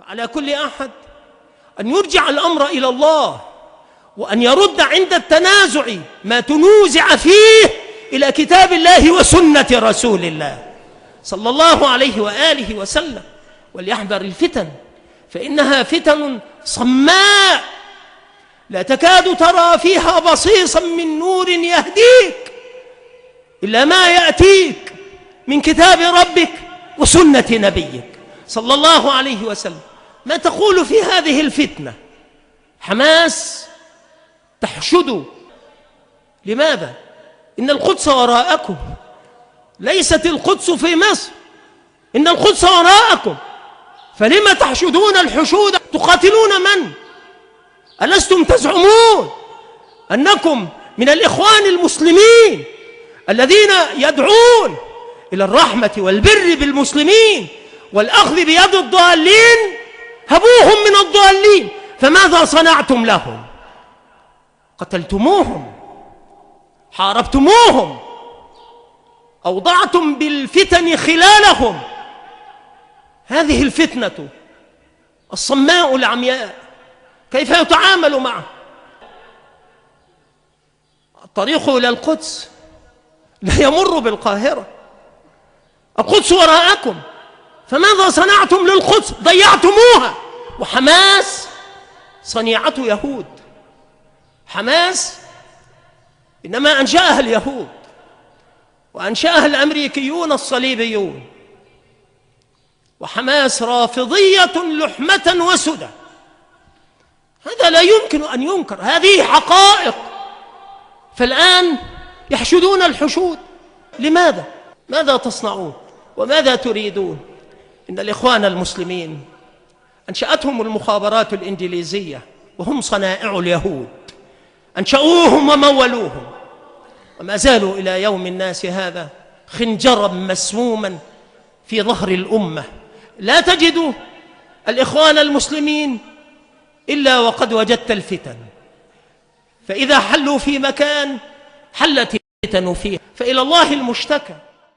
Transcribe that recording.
فعلى كل أحد أن يرجع الأمر إلى الله، وأن يرد عند التنازع ما تنوزع فيه إلى كتاب الله وسنة رسول الله صلى الله عليه وآله وسلم، وليحذر الفتن، فإنها فتن صماء لا تكاد ترى فيها بصيصا من نور يهديك إلا ما يأتيك من كتاب ربك وسنة نبيك صلى الله عليه وسلم. ما تقول في هذه الفتنة؟ حماس تحشد. لماذا؟ إن القدس وراءكم، ليست القدس في مصر، إن القدس وراءكم، فلما تحشدون الحشود؟ تقاتلون من؟ ألستم تزعمون أنكم من الإخوان المسلمين الذين يدعون إلى الرحمة والبر بالمسلمين والأخذ بيد الضالين؟ هبوهم من الضالين، فماذا صنعتم لهم؟ قتلتموهم، حاربتموهم، أوضعتم بالفتن خلالهم. هذه الفتنة الصماء العمياء كيف يتعامل معه؟ الطريق إلى القدس لا يمر بالقاهرة، القدس وراءكم، فماذا صنعتم للقدس؟ ضيعتموها. وحماس صنيعة يهود، حماس إنما أنشأها اليهود وأنشأها الأمريكيون الصليبيون، وحماس رافضية لحمة وسدى. هذا لا يمكن أن ينكر، هذه حقائق. فالآن يحشدون الحشود. لماذا؟ ماذا تصنعون وماذا تريدون؟ إن الإخوان المسلمين أنشأتهم المخابرات الإنجليزية وهم صنائع اليهود، أنشأوهم ومولوهم، وما زالوا إلى يوم الناس هذا خنجرا مسموما في ظهر الأمة. لا تجد الإخوان المسلمين إلا وقد وجدت الفتن، فإذا حلوا في مكان حلت الفتن فيه، فإلى الله المشتكى.